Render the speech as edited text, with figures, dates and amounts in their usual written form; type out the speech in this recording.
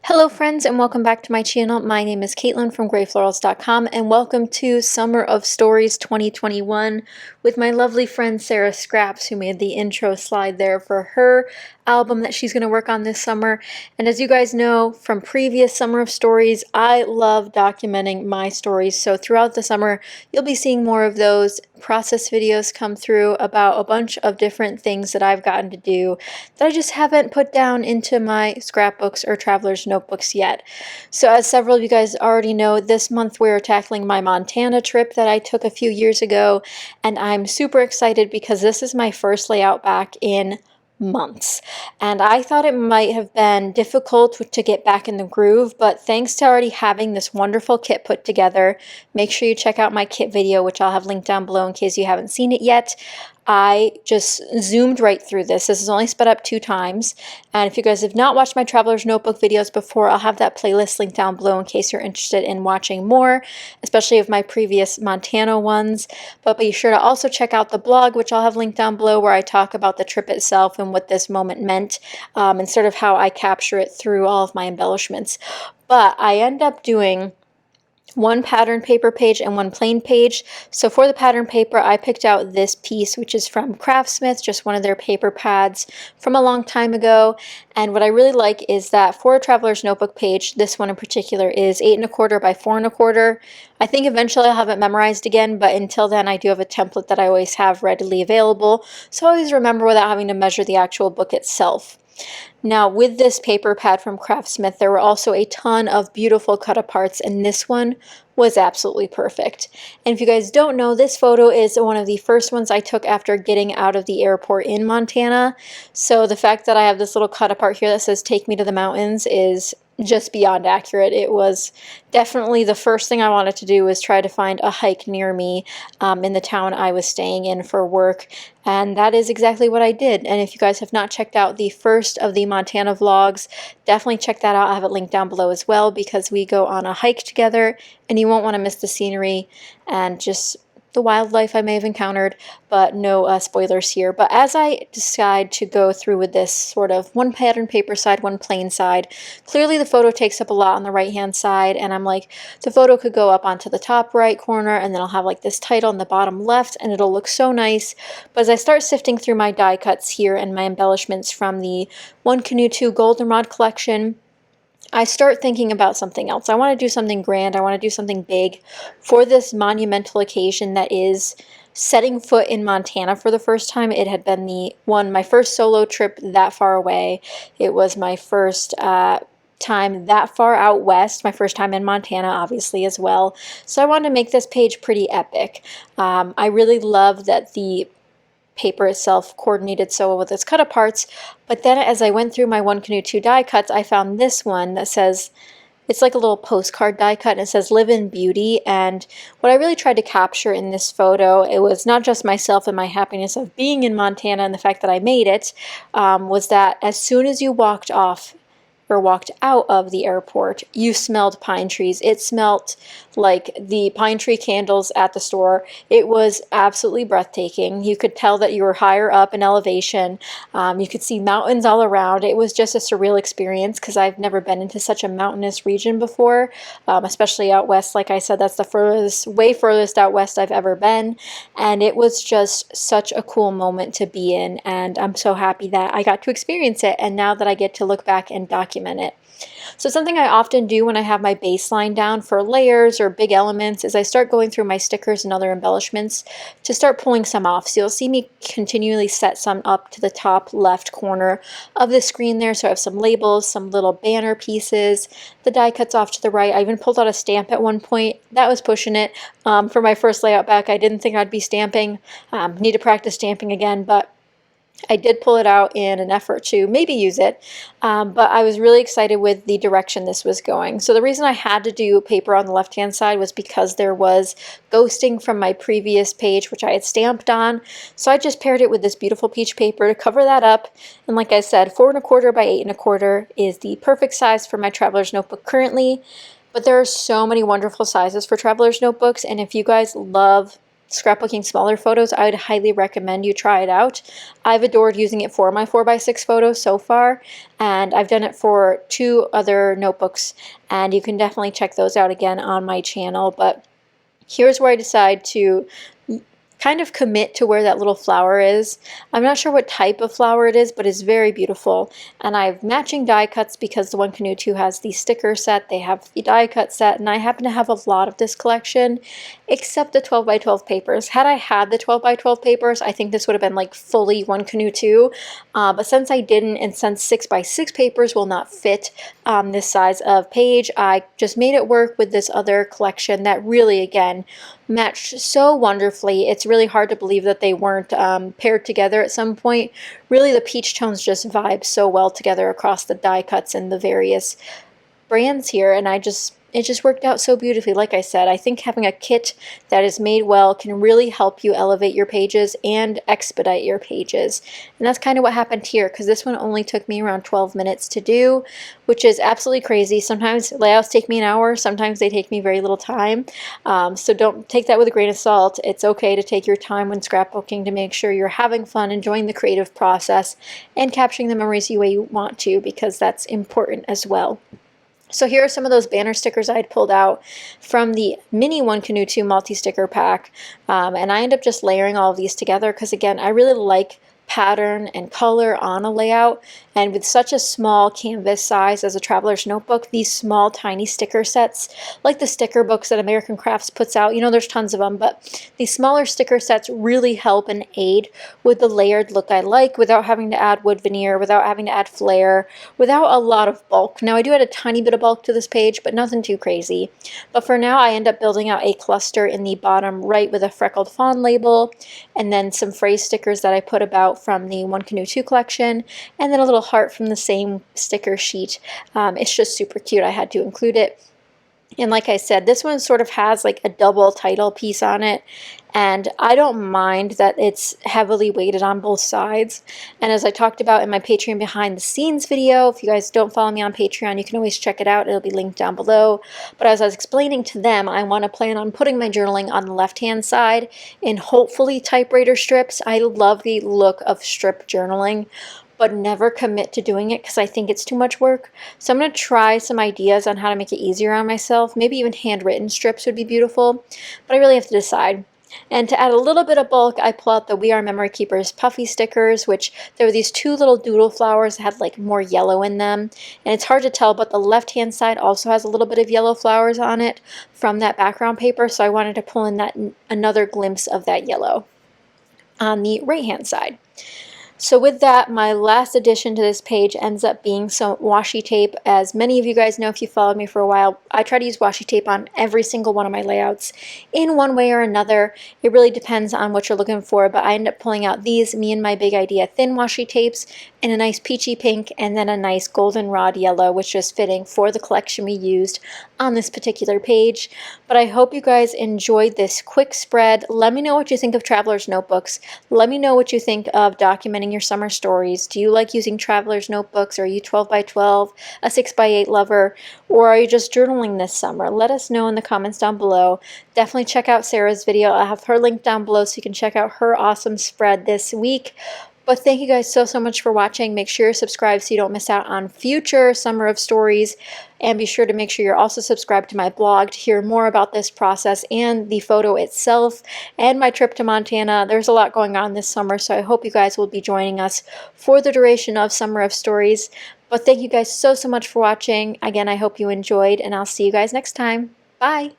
Hello friends and welcome back to my channel. My name is Katelyn from Florals.com and welcome to Summer of Stories 2021 with my lovely friend Sarah Scraps, who made the intro slide there for her album that she's going to work on this summer. And as you guys know from previous Summer of Stories, I love documenting my stories. So throughout the summer, you'll be seeing more of those process videos come through about a bunch of different things that I've gotten to do that I just haven't put down into my scrapbooks or traveler's notebooks yet. So as several of you guys already know, this month we're tackling my Montana trip that I took a few years ago, and I'm super excited because this is my first layout back in months, and I thought it might have been difficult to get back in the groove, but thanks to already having this wonderful kit put together, make sure you check out my kit video, which I'll have linked down below in case you haven't seen it yet. I just zoomed right through this. This is only sped up 2 times. And if you guys have not watched my Traveler's Notebook videos before, I'll have that playlist linked down below in case you're interested in watching more, especially of my previous Montana ones. But be sure to also check out the blog, which I'll have linked down below, where I talk about the trip itself and what this moment meant, and sort of how I capture it through all of my embellishments. But I end up doing one pattern paper page and one plain page. So for the pattern paper, I picked out this piece, which is from Craftsmith, just one of their paper pads from a long time ago. And what I really like is that for a traveler's notebook page, this one in particular is 8 1/4 by 4 1/4. I think eventually I'll have it memorized again, but until then I do have a template that I always have readily available, so I always remember without having to measure the actual book itself. Now, with this paper pad from Craftsmith, there were also a ton of beautiful cut-aparts, and this one was absolutely perfect. And if you guys don't know, this photo is one of the first ones I took after getting out of the airport in Montana. So the fact that I have this little cut-apart here that says, "Take me to the mountains," is just beyond accurate. It was definitely the first thing I wanted to do, was try to find a hike near me in the town I was staying in for work, and that is exactly what I did. And if you guys have not checked out the first of the Montana vlogs, definitely check that out. I have it linked down below as well, because we go on a hike together and you won't want to miss the scenery and just the wildlife I may have encountered, but no spoilers here. But as I decide to go through with this sort of one pattern paper side, one plain side, clearly the photo takes up a lot on the right hand side, and I'm like, the photo could go up onto the top right corner, and then I'll have like this title in the bottom left, and it'll look so nice. But as I start sifting through my die cuts here and my embellishments from the One Canoe 2 Goldenrod collection, I start thinking about something else. I want to do something grand. I want to do something big for this monumental occasion that is setting foot in Montana for the first time. It had been my first solo trip that far away. It was my first time that far out west, my first time in Montana, obviously, as well. So I wanted to make this page pretty epic. I really love that the paper itself coordinated so well with its cut aparts, but then as I went through my One Canoe 2 die cuts, I found this one that says, it's like a little postcard die cut, and it says "Live in Beauty." And what I really tried to capture in this photo, it was not just myself and my happiness of being in Montana and the fact that I made it, was that as soon as you walked off or walked out of the airport, you smelled pine trees. It smelled like the pine tree candles at the store. It was absolutely breathtaking. You could tell that you were higher up in elevation. You could see mountains all around. It was just a surreal experience because I've never been into such a mountainous region before, especially out west. Like I said, that's the way furthest out west I've ever been, and it was just such a cool moment to be in, and I'm so happy that I got to experience it, and now that I get to look back and document it. So something I often do when I have my baseline down for layers or big elements is I start going through my stickers and other embellishments to start pulling some off. So you'll see me continually set some up to the top left corner of the screen there. So I have some labels, some little banner pieces, the die cuts off to the right. I even pulled out a stamp at one point. That was pushing it. For my first layout back, I didn't think I'd be stamping. Need to practice stamping again, but I did pull it out in an effort to maybe use it, but I was really excited with the direction this was going. So the reason I had to do paper on the left-hand side was because there was ghosting from my previous page, which I had stamped on. So I just paired it with this beautiful peach paper to cover that up. And like I said, 4 1/4 by 8 1/4 is the perfect size for my traveler's notebook currently. But there are so many wonderful sizes for traveler's notebooks, and if you guys love scrapbooking smaller photos, I would highly recommend you try it out. I've adored using it for my 4x6 photos so far, and I've done it for 2 other notebooks, and you can definitely check those out again on my channel. But here's where I decide to kind of commit to where that little flower is. I'm not sure what type of flower it is, but it's very beautiful. And I have matching die cuts because the One Canoe 2 has the sticker set, they have the die cut set, and I happen to have a lot of this collection, except the 12 by 12 papers. Had I had the 12 by 12 papers, I think this would have been like fully One Canoe 2. But since I didn't, and since 6 by 6 papers will not fit this size of page, I just made it work with this other collection that really, again, matched so wonderfully. It's really hard to believe that they weren't paired together at some point. Really, the peach tones just vibe so well together across the die cuts and the various brands here, and it just worked out so beautifully. Like I said, I think having a kit that is made well can really help you elevate your pages and expedite your pages. And that's kind of what happened here, because this one only took me around 12 minutes to do, which is absolutely crazy. Sometimes layouts take me an hour, sometimes they take me very little time. So don't take that with a grain of salt. It's okay to take your time when scrapbooking to make sure you're having fun, enjoying the creative process, and capturing the memories the way you want to, because that's important as well. So here are some of those banner stickers I had pulled out from the mini One Canoe 2 multi-sticker pack. And I end up just layering all of these together because, again, I really like pattern and color on a layout, and with such a small canvas size as a traveler's notebook, these small tiny sticker sets, like the sticker books that American Crafts puts out, you know, there's tons of them, but these smaller sticker sets really help and aid with the layered look I like, without having to add wood veneer, without having to add flare, without a lot of bulk. Now I do add a tiny bit of bulk to this page, but nothing too crazy. But for now, I end up building out a cluster in the bottom right with a freckled fawn label, and then some phrase stickers that I put about from the One Canoe 2 collection, and then a little heart from the same sticker sheet. It's just super cute. I had to include it. And like I said, this one sort of has like a double title piece on it, and I don't mind that it's heavily weighted on both sides. And as I talked about in my Patreon behind the scenes video, if you guys don't follow me on Patreon, you can always check it out. It'll be linked down below. But as I was explaining to them, I want to plan on putting my journaling on the left-hand side in hopefully typewriter strips. I love the look of strip journaling, but never commit to doing it because I think it's too much work. So I'm going to try some ideas on how to make it easier on myself. Maybe even handwritten strips would be beautiful, but I really have to decide. And to add a little bit of bulk, I pull out the We Are Memory Keepers puffy stickers, which there were these 2 little doodle flowers that had like more yellow in them. And it's hard to tell, but the left-hand side also has a little bit of yellow flowers on it from that background paper, so I wanted to pull in that another glimpse of that yellow on the right-hand side. So with that, my last addition to this page ends up being some washi tape. As many of you guys know if you followed me for a while, I try to use washi tape on every single one of my layouts in one way or another. It really depends on what you're looking for, but I end up pulling out these Me and My Big Idea thin washi tapes in a nice peachy pink and then a nice goldenrod yellow, which is fitting for the collection we used on this particular page. But I hope you guys enjoyed this quick spread. Let me know what you think of Traveler's Notebooks. Let me know what you think of documenting your summer stories. Do you like using Traveler's Notebooks? Are you 12 by 12, a 6 by 8 lover, or are you just journaling this summer? Let us know in the comments down below. Definitely check out Sarah's video. I'll have her link down below so you can check out her awesome spread this week. But thank you guys so much for watching. Make sure you're subscribed so you don't miss out on future Summer of Stories. And be sure to make sure you're also subscribed to my blog to hear more about this process and the photo itself and my trip to Montana. There's a lot going on this summer, so I hope you guys will be joining us for the duration of Summer of Stories. But thank you guys so much for watching. Again, I hope you enjoyed, and I'll see you guys next time. Bye!